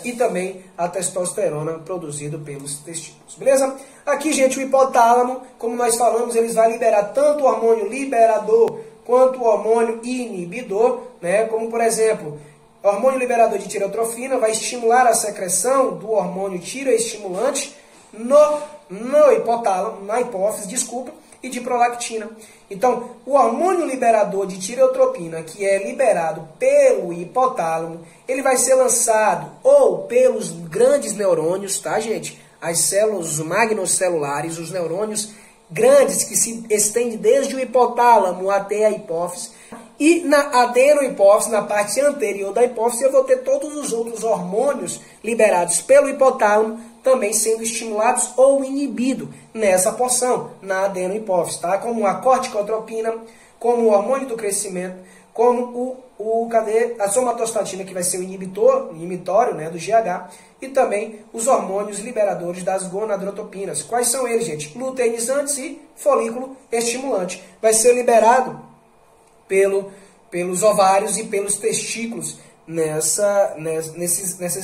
e também a testosterona produzida pelos testículos, beleza? Aqui, gente, o hipotálamo, como nós falamos, eles vai liberar tanto o hormônio liberador quanto o hormônio inibidor, né? Como, por exemplo, o hormônio liberador de tireotrofina vai estimular a secreção do hormônio tireoestimulante no hipotálamo, na hipófise, desculpa, e de prolactina. Então, o hormônio liberador de tireotropina, que é liberado pelo hipotálamo, ele vai ser lançado ou pelos grandes neurônios, tá, gente? As células magnocelulares, os neurônios grandes que se estendem desde o hipotálamo até a hipófise. E na adenohipófise, na parte anterior da hipófise, eu vou ter todos os outros hormônios liberados pelo hipotálamo também sendo estimulados ou inibidos nessa porção, na adenohipófise, tá? Como a corticotropina, como o hormônio do crescimento, como a somatostatina, que vai ser o inibitório, né, do GH, e também os hormônios liberadores das gonadrotropinas. Quais são eles, gente? Luteinizantes e folículo estimulante. Vai ser liberado pelos ovários e pelos testículos nessas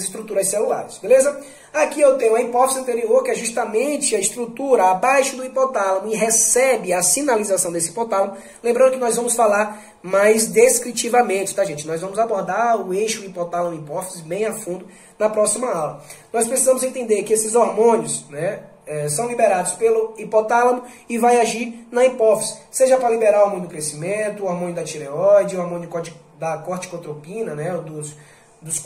estruturas celulares, beleza? Aqui eu tenho a hipófise anterior, que é justamente a estrutura abaixo do hipotálamo e recebe a sinalização desse hipotálamo. Lembrando que nós vamos falar mais descritivamente, tá, gente? Nós vamos abordar o eixo hipotálamo-hipófise bem a fundo na próxima aula. Nós precisamos entender que esses hormônios, né, são liberados pelo hipotálamo e vai agir na hipófise, seja para liberar o hormônio do crescimento, o hormônio da tireoide, o hormônio da corticotropina, né, dos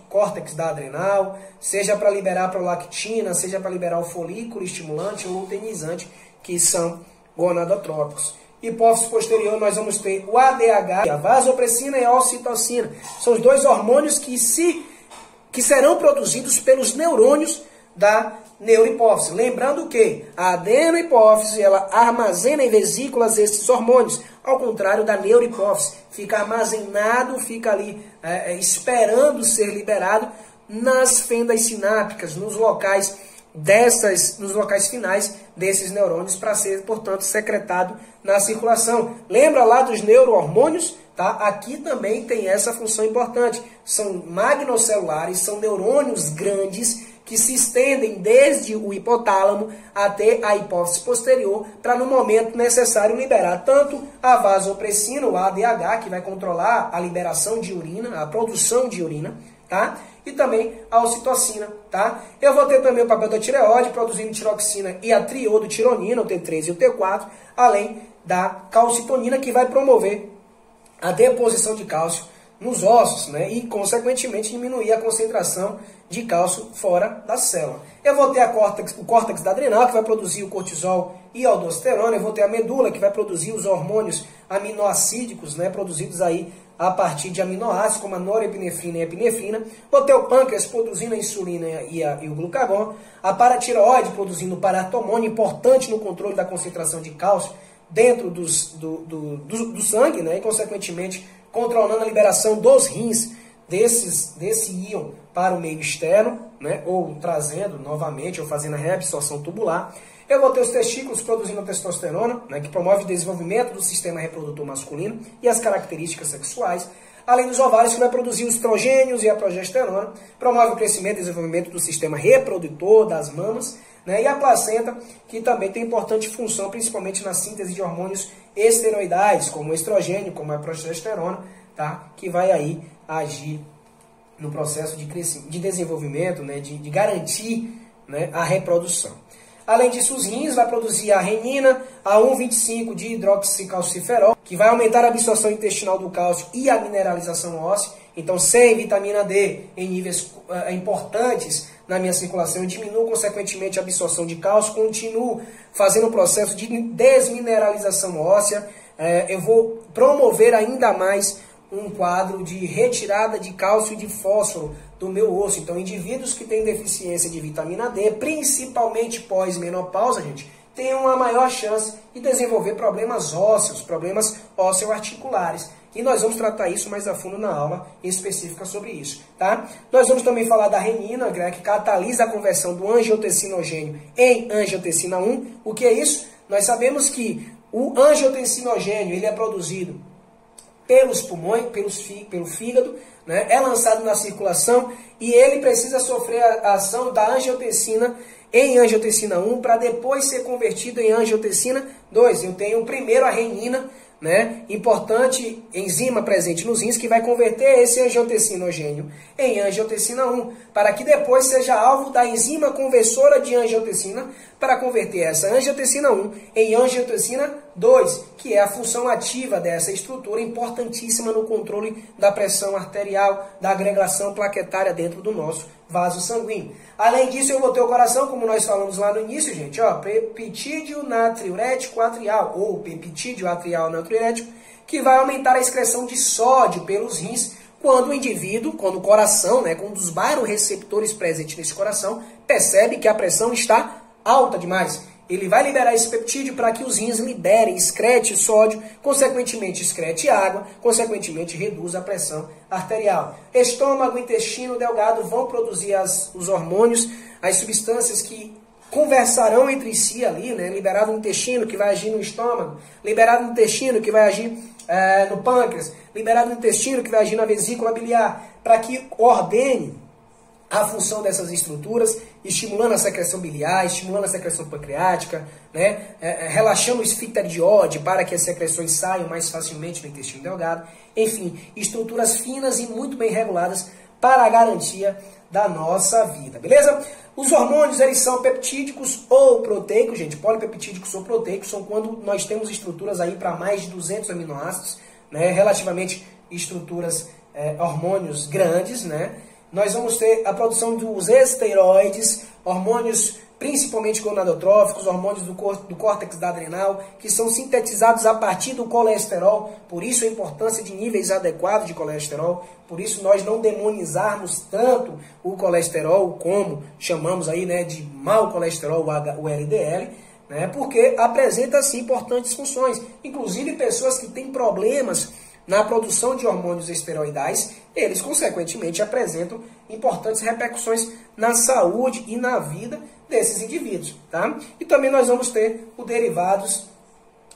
córtex da adrenal, seja para liberar a prolactina, seja para liberar o folículo estimulante ou luteinizante, que são gonadotrópicos. Hipófise posterior, nós vamos ter o ADH, a vasopressina e a ocitocina. São os dois hormônios que serão produzidos pelos neurônios da neurohipófise. Lembrando que a adenohipófise, ela armazena em vesículas esses hormônios, ao contrário da neurohipófise. Fica armazenado, fica ali esperando ser liberado nas fendas sinápticas, nos locais finais desses neurônios, para ser, portanto, secretado na circulação. Lembra lá dos neurohormônios? Tá? Aqui também tem essa função importante. São magnocelulares, são neurônios grandes que se estendem desde o hipotálamo até a hipófise posterior, para no momento necessário liberar tanto a vasopressina, o ADH, que vai controlar a liberação de urina, a produção de urina, tá? E também a ocitocina, tá? Eu vou ter também o papel da tireoide, produzindo tiroxina e a triodotironina, o T3 e o T4, além da calcitonina, que vai promover a deposição de cálcio nos ossos, né? E, consequentemente, diminuir a concentração de cálcio fora da célula. Eu vou ter o córtex da adrenal, que vai produzir o cortisol e a aldosterona. Eu vou ter a medula, que vai produzir os hormônios aminoacídicos, né? Produzidos aí a partir de aminoácidos, como a norepinefrina e a epinefrina. Vou ter o pâncreas produzindo a insulina e o glucagon. A paratireoide produzindo o paratomônio, importante no controle da concentração de cálcio dentro do sangue, né? E, consequentemente, controlando a liberação dos rins desse íon para o meio externo, né? Ou trazendo novamente, ou fazendo a reabsorção tubular. Eu vou ter os testículos produzindo a testosterona, né? Que promove o desenvolvimento do sistema reprodutor masculino e as características sexuais. Além dos ovários, que vai produzir os estrogênios e a progesterona, promove o crescimento e desenvolvimento do sistema reprodutor das mamas, né? E a placenta, que também tem importante função, principalmente na síntese de hormônios esteroidais, como o estrogênio, como a progesterona, tá? Que vai aí agir no processo de desenvolvimento, né? de garantir, né? A reprodução. Além disso, os rins vai produzir a renina, a 1,25 de hidroxicalciferol, que vai aumentar a absorção intestinal do cálcio e a mineralização óssea. Então, sem vitamina D em níveis importantes na minha circulação, eu diminuo, consequentemente, a absorção de cálcio, continuo fazendo o processo de desmineralização óssea. Eu vou promover ainda mais um quadro de retirada de cálcio e de fósforo do meu osso. Então, indivíduos que têm deficiência de vitamina D, principalmente pós-menopausa, gente, têm uma maior chance de desenvolver problemas ósseos, problemas ósseo-articulares. E nós vamos tratar isso mais a fundo na aula específica sobre isso, tá? Nós vamos também falar da renina, que catalisa a conversão do angiotensinogênio em angiotensina 1. O que é isso? Nós sabemos que o angiotensinogênio ele é produzido pelos pulmões, pelo fígado, né, é lançado na circulação e ele precisa sofrer a ação da angiotensina em angiotensina 1 para depois ser convertido em angiotensina 2. Eu tenho primeiro a renina, né, importante enzima presente nos rins que vai converter esse angiotensinogênio em angiotensina 1, para que depois seja alvo da enzima conversora de angiotensina para converter essa angiotensina 1 em angiotensina 2, que é a função ativa dessa estrutura importantíssima no controle da pressão arterial, da agregação plaquetária dentro do nosso vaso sanguíneo. Além disso, eu vou ter o coração, como nós falamos lá no início, gente, ó, peptídeo natriurético atrial, ou peptídeo atrial natriurético, que vai aumentar a excreção de sódio pelos rins, quando o indivíduo, quando o coração, né, quando os baroreceptores presentes nesse coração, percebe que a pressão está alta demais. Ele vai liberar esse peptídeo para que os rins liberem, excrete sódio, consequentemente excrete água, consequentemente reduz a pressão arterial. Estômago, intestino delgado vão produzir os hormônios, as substâncias que conversarão entre si ali, né? Liberado no intestino, que vai agir no estômago, liberado no intestino, que vai agir no pâncreas, liberado no intestino, que vai agir na vesícula biliar, para que ordene a função dessas estruturas, estimulando a secreção biliar, estimulando a secreção pancreática, né? Relaxando o esfíncter de Oddi para que as secreções saiam mais facilmente no intestino delgado. Enfim, estruturas finas e muito bem reguladas para a garantia da nossa vida, beleza? Os hormônios, eles são peptídicos ou proteicos, gente. Polipeptídicos ou proteicos são quando nós temos estruturas aí para mais de 200 aminoácidos, né? Relativamente estruturas, hormônios grandes, né? Nós vamos ter a produção dos esteroides, hormônios principalmente gonadotróficos, hormônios do córtex da adrenal, que são sintetizados a partir do colesterol, por isso a importância de níveis adequados de colesterol, por isso nós não demonizarmos tanto o colesterol, como chamamos aí, né, de mau colesterol, o LDL, né, porque apresenta sim importantes funções, inclusive pessoas que têm problemas na produção de hormônios esteroidais, eles consequentemente apresentam importantes repercussões na saúde e na vida desses indivíduos, tá? E também nós vamos ter os derivados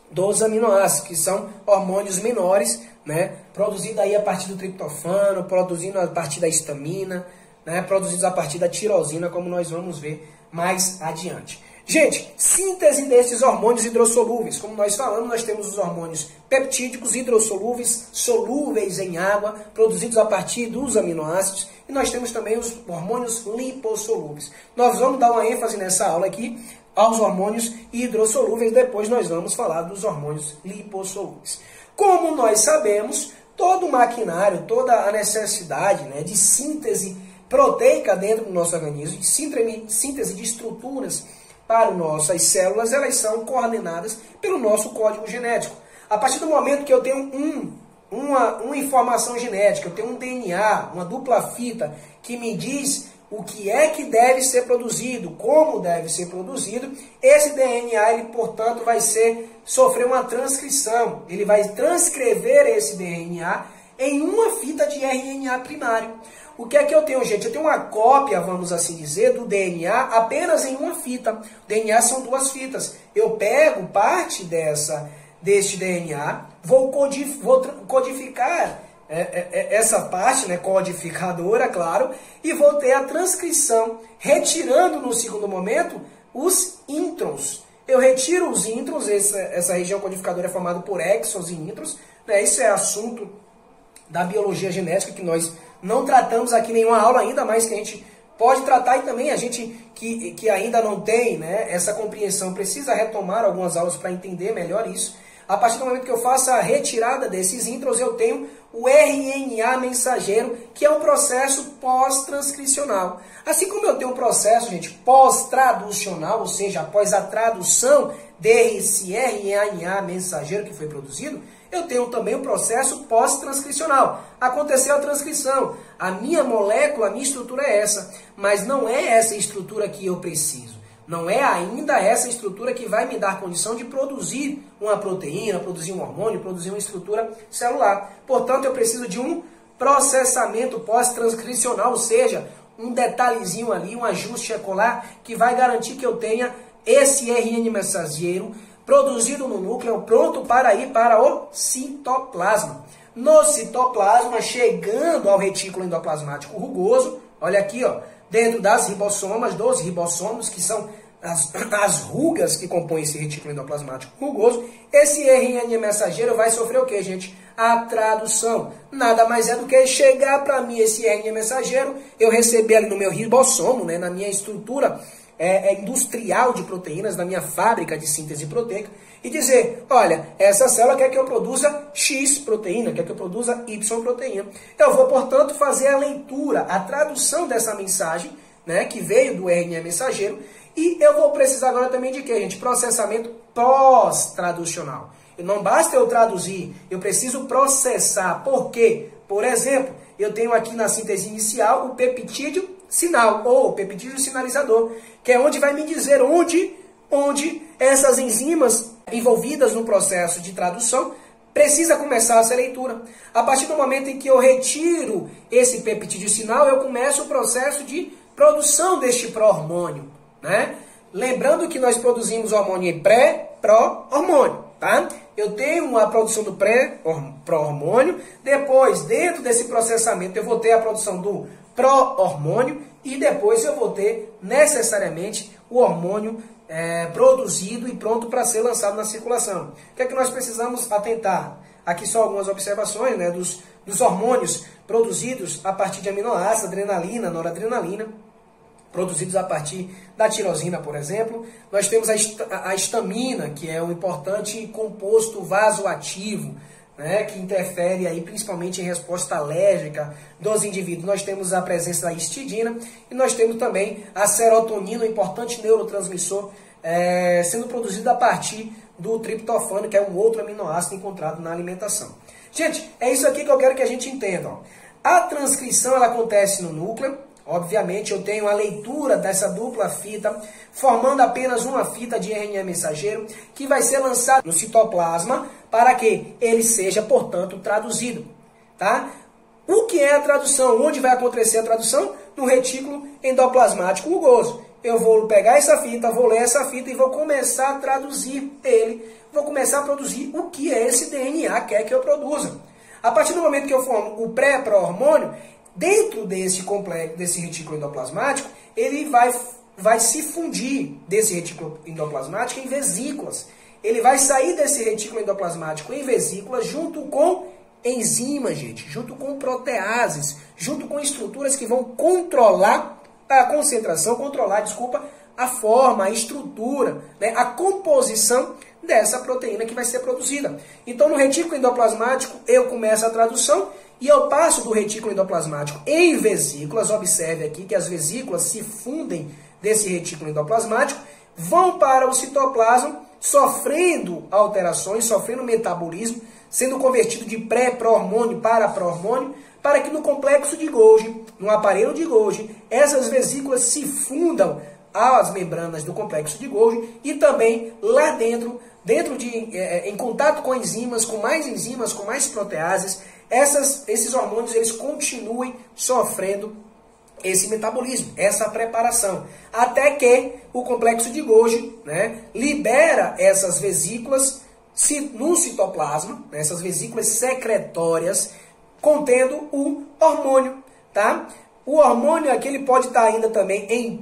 dos aminoácidos, que são hormônios menores, né? Produzidos aí a partir do triptofano, produzindo a partir da histamina, né? Produzidos a partir da tirosina, como nós vamos ver mais adiante. Gente, síntese desses hormônios hidrossolúveis. Como nós falamos, nós temos os hormônios peptídicos hidrossolúveis, solúveis em água, produzidos a partir dos aminoácidos. E nós temos também os hormônios lipossolúveis. Nós vamos dar uma ênfase nessa aula aqui aos hormônios hidrossolúveis. Depois nós vamos falar dos hormônios lipossolúveis. Como nós sabemos, todo o maquinário, toda a necessidade, né, de síntese proteica dentro do nosso organismo, de síntese de estruturas para nossas células, elas são coordenadas pelo nosso código genético. A partir do momento que eu tenho uma informação genética, eu tenho um DNA, uma dupla fita, que me diz o que é que deve ser produzido, como deve ser produzido, esse DNA, ele, portanto, vai sofrer uma transcrição. Ele vai transcrever esse DNA em uma fita de RNA primário. O que é que eu tenho, gente? Eu tenho uma cópia, vamos assim dizer, do DNA apenas em uma fita. O DNA são duas fitas. Eu pego parte deste DNA, vou codificar essa parte, né, codificadora, claro, e vou ter a transcrição, retirando no segundo momento os introns. Eu retiro os introns, essa região codificadora é formada por exons e introns, né? Isso é assunto da biologia genética que nós não tratamos aqui em nenhuma aula ainda, mas que a gente pode tratar, e também a gente que ainda não tem, né, essa compreensão precisa retomar algumas aulas para entender melhor isso. A partir do momento que eu faço a retirada desses introns, eu tenho o RNA mensageiro, que é um processo pós-transcricional. Assim como eu tenho um processo, gente, pós-traducional, ou seja, após a tradução desse RNA mensageiro que foi produzido, eu tenho também um processo pós-transcricional. Aconteceu a transcrição, a minha molécula, a minha estrutura é essa, mas não é essa estrutura que eu preciso. Não é ainda essa estrutura que vai me dar condição de produzir uma proteína, produzir um hormônio, produzir uma estrutura celular. Portanto, eu preciso de um processamento pós-transcricional, ou seja, um detalhezinho ali, um ajuste ecolar que vai garantir que eu tenha esse RNA mensageiro produzido no núcleo, pronto para ir para o citoplasma. no citoplasma, chegando ao retículo endoplasmático rugoso. Olha aqui, ó, dentro das ribossomas, dos ribossomos, que são as rugas que compõem esse retículo endoplasmático rugoso. Esse RNA mensageiro vai sofrer o que, gente? A tradução. Nada mais é do que chegar para mim esse RNA mensageiro, eu receber ali no meu ribossomo, né, na minha estrutura industrial de proteínas, na minha fábrica de síntese proteica, e dizer, olha, essa célula quer que eu produza X proteína, quer que eu produza Y proteína. Eu vou, portanto, fazer a leitura, a tradução dessa mensagem, né, que veio do RNA mensageiro, e eu vou precisar agora também de quê, gente? Processamento pós-traducional. Não basta eu traduzir, eu preciso processar. Por quê? Por exemplo, eu tenho aqui na síntese inicial o peptídeo sinal, ou peptídeo sinalizador, que é onde vai me dizer onde essas enzimas envolvidas no processo de tradução precisa começar essa leitura. A partir do momento em que eu retiro esse peptídeo sinal, eu começo o processo de produção deste pró-hormônio, né? Lembrando que nós produzimos hormônio em pré-pró-hormônio, tá? Eu tenho a produção do pró-hormônio, depois, dentro desse processamento, eu vou ter a produção do pró-hormônio e depois eu vou ter, necessariamente, o hormônio produzido e pronto para ser lançado na circulação. O que é que nós precisamos atentar? Aqui só algumas observações, né, dos hormônios produzidos a partir de aminoácidos, adrenalina, noradrenalina, produzidos a partir da tirosina, por exemplo. Nós temos a histamina, que é um importante composto vasoativo, né, que interfere aí principalmente em resposta alérgica dos indivíduos. Nós temos a presença da histidina e nós temos também a serotonina, um importante neurotransmissor, sendo produzido a partir do triptofano, que é um outro aminoácido encontrado na alimentação. Gente, é isso aqui que eu quero que a gente entenda. Ó. A transcrição ela acontece no núcleo. Obviamente, eu tenho a leitura dessa dupla fita, formando apenas uma fita de RNA mensageiro, que vai ser lançado no citoplasma para que ele seja, portanto, traduzido. Tá? O que é a tradução? Onde vai acontecer a tradução? No retículo endoplasmático rugoso. Eu vou pegar essa fita, vou ler essa fita e vou começar a traduzir ele. Vou começar a produzir o que esse DNA quer que eu produza. A partir do momento que eu formo o pré-pró-hormônio, dentro desse complexo, desse retículo endoplasmático, ele vai se fundir desse retículo endoplasmático em vesículas. Ele vai sair desse retículo endoplasmático em vesículas junto com enzimas, gente, junto com proteases, junto com estruturas que vão controlar a concentração, a forma, a estrutura, né, a composição dessa proteína que vai ser produzida. Então, no retículo endoplasmático, eu começo a tradução e eu passo do retículo endoplasmático em vesículas. Observe aqui que as vesículas se fundem desse retículo endoplasmático, vão para o citoplasma, sofrendo alterações, sofrendo metabolismo, sendo convertido de pré-pró-hormônio para pró-hormônio, para que no complexo de Golgi, no aparelho de Golgi, essas vesículas se fundam às membranas do complexo de Golgi e também lá dentro em contato com enzimas, com mais proteases, esses hormônios eles continuem sofrendo esse metabolismo, essa preparação, até que o complexo de Golgi, né, libera essas vesículas no citoplasma, né, essas vesículas secretórias, contendo o hormônio. Tá? O hormônio aqui ele pode estar ainda também em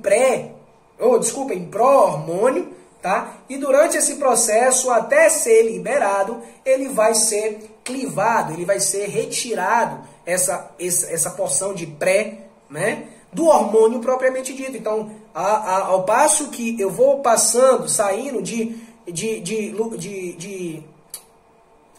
pró-hormônio, tá? E durante esse processo, até ser liberado, ele vai ser clivado, ele vai ser retirado essa porção de pré, né, do hormônio propriamente dito. Então, ao passo que eu vou saindo de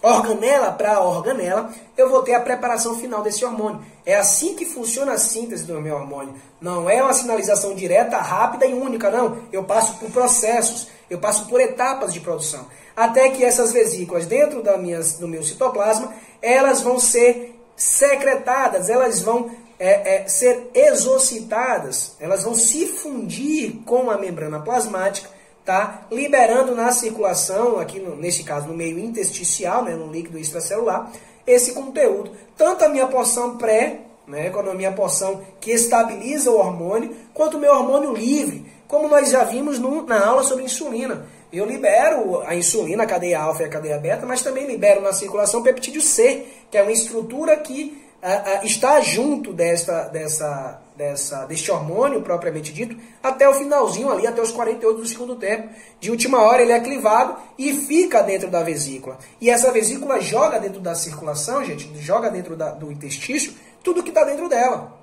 organela para organela, eu vou ter a preparação final desse hormônio. É assim que funciona a síntese do meu hormônio. Não é uma sinalização direta, rápida e única, não. Eu passo por processos, eu passo por etapas de produção. Até que essas vesículas dentro do meu citoplasma, elas vão ser secretadas, elas vão ser exocitadas, elas vão se fundir com a membrana plasmática, tá? Liberando na circulação, aqui neste caso no meio intersticial, né, no líquido extracelular, esse conteúdo. Tanto a minha porção pré, né, quanto a minha porção que estabiliza o hormônio, quanto o meu hormônio livre, como nós já vimos na aula sobre insulina. eu libero a insulina, a cadeia alfa e a cadeia beta, mas também libero na circulação o peptídeo C, que é uma estrutura que está junto deste hormônio propriamente dito, até o finalzinho ali, até os 48 do segundo tempo. De última hora ele é clivado e fica dentro da vesícula. E essa vesícula joga dentro da circulação, gente, joga dentro do intestino, tudo que está dentro dela.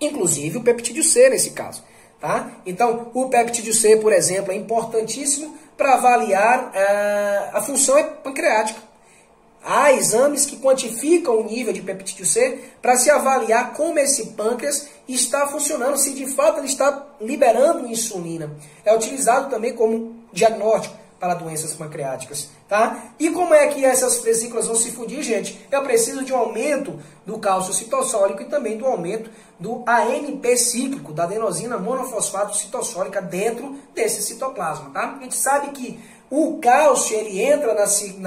Inclusive o peptídeo C nesse caso. Tá? Então, o peptídeo C, por exemplo, é importantíssimo para avaliar a função pancreática. Há exames que quantificam o nível de peptídeo C para se avaliar como esse pâncreas está funcionando, se de fato ele está liberando insulina. É utilizado também como diagnóstico para doenças pancreáticas. Tá? E como é que essas vesículas vão se fundir, gente? Eu preciso de um aumento do cálcio citossólico e também do aumento do AMP cíclico, da adenosina monofosfato citossólica dentro desse citoplasma. Tá? A gente sabe que o cálcio, ele entra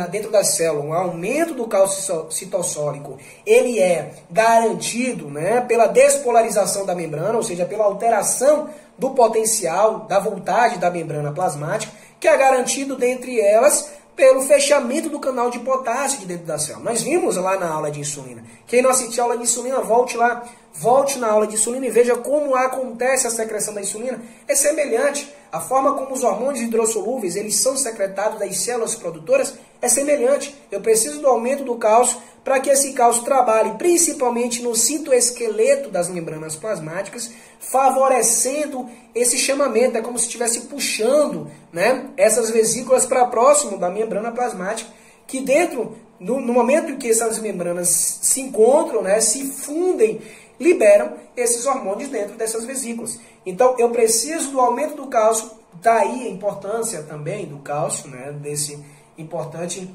dentro da célula, o aumento do cálcio citossólico, ele é garantido, né, pela despolarização da membrana, ou seja, pela alteração do potencial, da voltagem da membrana plasmática, que é garantido, dentre elas, pelo fechamento do canal de potássio de dentro da célula. Nós vimos lá na aula de insulina. Quem não assistiu a aula de insulina, volte lá, volte na aula de insulina e veja como acontece a secreção da insulina. É semelhante. A forma como os hormônios hidrossolúveis eles são secretados das células produtoras é semelhante. Eu preciso do aumento do cálcio para que esse cálcio trabalhe principalmente no citoesqueleto das membranas plasmáticas, favorecendo esse chamamento. É como se estivesse puxando, né, essas vesículas para próximo da membrana plasmática, que dentro, no momento em que essas membranas se encontram, né, se fundem, liberam esses hormônios dentro dessas vesículas. Então, eu preciso do aumento do cálcio, daí a importância também do cálcio, né, desse importante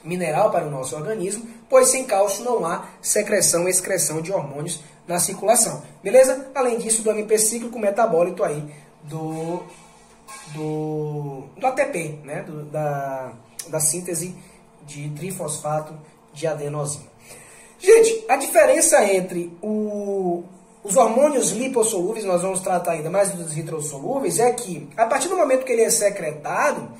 mineral para o nosso organismo, pois sem cálcio não há secreção e excreção de hormônios na circulação. Beleza? Além disso, do AMP cíclico metabólito aí do ATP, né, da síntese de trifosfato de adenosina. Gente, a diferença entre os hormônios lipossolúveis, nós vamos tratar ainda mais dos hidrossolúveis, é que a partir do momento que ele é secretado,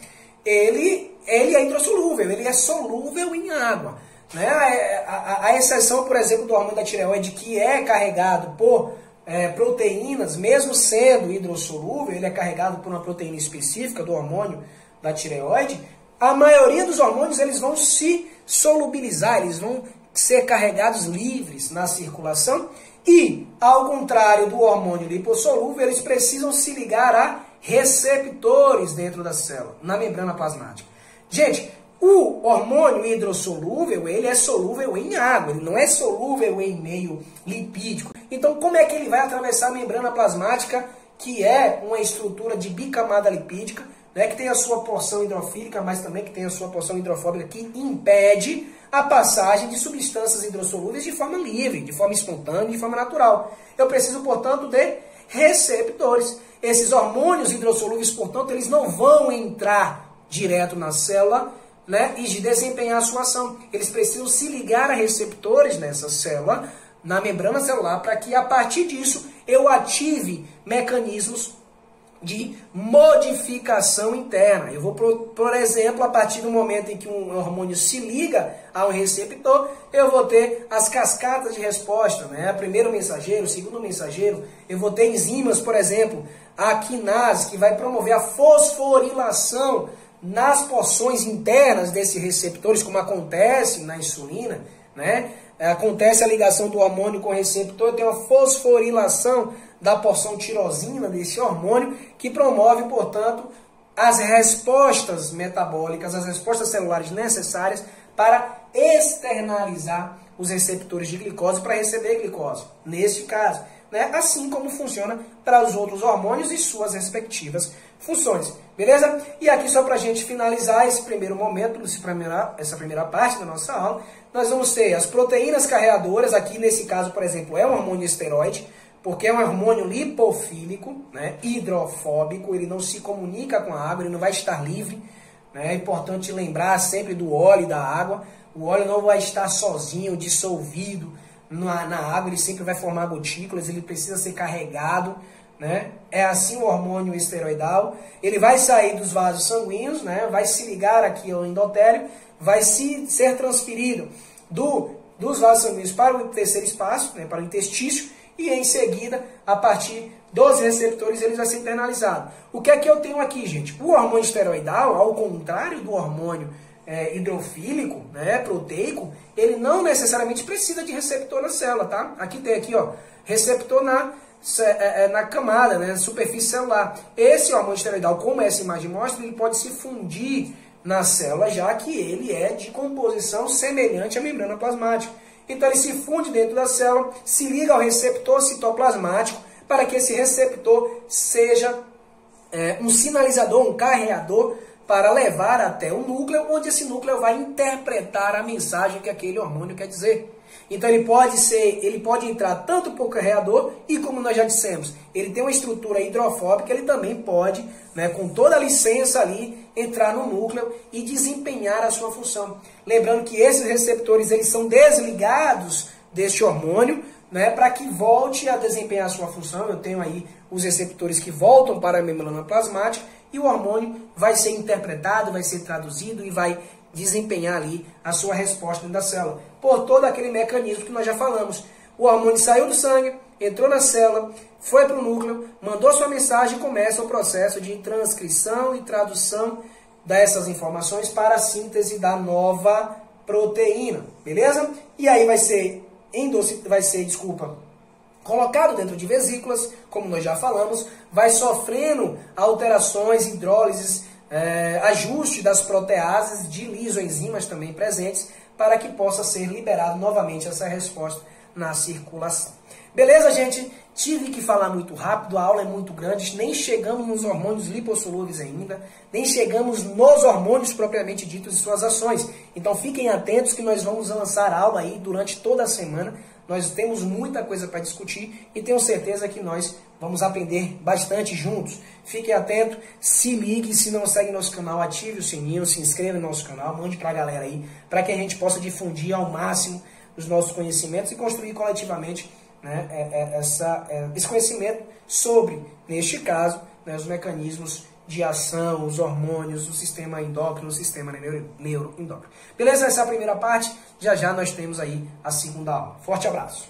ele é hidrossolúvel, ele é solúvel em água. Né? A exceção, por exemplo, do hormônio da tireoide, que é carregado por proteínas, mesmo sendo hidrossolúvel, ele é carregado por uma proteína específica do hormônio da tireoide. A maioria dos hormônios eles vão se solubilizar, eles vão ser carregados livres na circulação e, ao contrário do hormônio lipossolúvel, eles precisam se ligar a receptores dentro da célula, na membrana plasmática. Gente, o hormônio hidrossolúvel, ele é solúvel em água, ele não é solúvel em meio lipídico. Então, como é que ele vai atravessar a membrana plasmática, que é uma estrutura de bicamada lipídica, né, que tem a sua porção hidrofílica, mas também que tem a sua porção hidrofóbica, que impede a passagem de substâncias hidrossolúveis de forma livre, de forma espontânea, de forma natural. Eu preciso, portanto, de receptores. Esses hormônios hidrossolúveis, portanto, eles não vão entrar direto na célula, né, e desempenhar a sua ação. Eles precisam se ligar a receptores nessa célula, na membrana celular, para que a partir disso eu ative mecanismos de modificação interna. Eu vou, por exemplo, a partir do momento em que um hormônio se liga a um receptor, eu vou ter as cascatas de resposta, né? Primeiro mensageiro, segundo mensageiro, eu vou ter enzimas, por exemplo, a quinase, que vai promover a fosforilação nas porções internas desses receptores, como acontece na insulina, né? Acontece a ligação do hormônio com o receptor, tem uma fosforilação da porção tirosina desse hormônio, que promove, portanto, as respostas metabólicas, as respostas celulares necessárias para externalizar os receptores de glicose para receber glicose, neste caso. Né? Assim como funciona para os outros hormônios e suas respectivas funções. Beleza? E aqui só para a gente finalizar esse primeiro momento, essa primeira parte da nossa aula, nós vamos ter as proteínas carreadoras, aqui nesse caso, por exemplo, é um hormônio esteroide, porque é um hormônio lipofílico, né, hidrofóbico, ele não se comunica com a água, ele não vai estar livre. Né? É importante lembrar sempre do óleo e da água. O óleo não vai estar sozinho, dissolvido na água, ele sempre vai formar gotículas, ele precisa ser carregado, né? É assim o hormônio esteroidal. Ele vai sair dos vasos sanguíneos, né? Vai se ligar aqui ao endotélio, vai ser transferido dos vasos sanguíneos para o terceiro espaço, né? Para o intestício, e em seguida, a partir dos receptores, ele vai ser internalizado. O que é que eu tenho aqui, gente? O hormônio esteroidal, ao contrário do hormônio hidrofílico, né, proteico, ele não necessariamente precisa de receptor na célula, tá? Aqui tem aqui, ó, receptor na camada, né, superfície celular. Esse hormônio esteroidal, como essa imagem mostra, ele pode se fundir na célula, já que ele é de composição semelhante à membrana plasmática. Então ele se funde dentro da célula, se liga ao receptor citoplasmático, para que esse receptor seja um sinalizador, um carreador, para levar até o núcleo, onde esse núcleo vai interpretar a mensagem que aquele hormônio quer dizer. Então ele pode entrar tanto por carreador, e como nós já dissemos, ele tem uma estrutura hidrofóbica, ele também pode, né, com toda a licença ali, entrar no núcleo e desempenhar a sua função. Lembrando que esses receptores, eles são desligados deste hormônio, né, para que volte a desempenhar a sua função. Eu tenho aí os receptores que voltam para a membrana plasmática, e o hormônio vai ser interpretado, vai ser traduzido e vai desempenhar ali a sua resposta dentro da célula, por todo aquele mecanismo que nós já falamos. O hormônio saiu do sangue, entrou na célula, foi para o núcleo, mandou sua mensagem e começa o processo de transcrição e tradução dessas informações para a síntese da nova proteína, beleza? E aí vai ser colocado dentro de vesículas, como nós já falamos, vai sofrendo alterações, hidrólises, ajuste das proteases de lisoenzimas também presentes, para que possa ser liberado novamente essa resposta na circulação. Beleza, gente? Tive que falar muito rápido, a aula é muito grande, nem chegamos nos hormônios lipossolúveis ainda, nem chegamos nos hormônios propriamente ditos e suas ações. Então fiquem atentos que nós vamos lançar aula aí durante toda a semana. Nós temos muita coisa para discutir e tenho certeza que nós vamos aprender bastante juntos. Fiquem atentos, se ligue, se não segue nosso canal, ative o sininho, se inscreva no nosso canal, mande para a galera aí, para que a gente possa difundir ao máximo os nossos conhecimentos e construir coletivamente, né, esse conhecimento sobre, neste caso, né, os mecanismos de ação, os hormônios, o sistema endócrino, o sistema neuroendócrino. Beleza? Essa é a primeira parte. Já já nós temos aí a segunda aula. Forte abraço!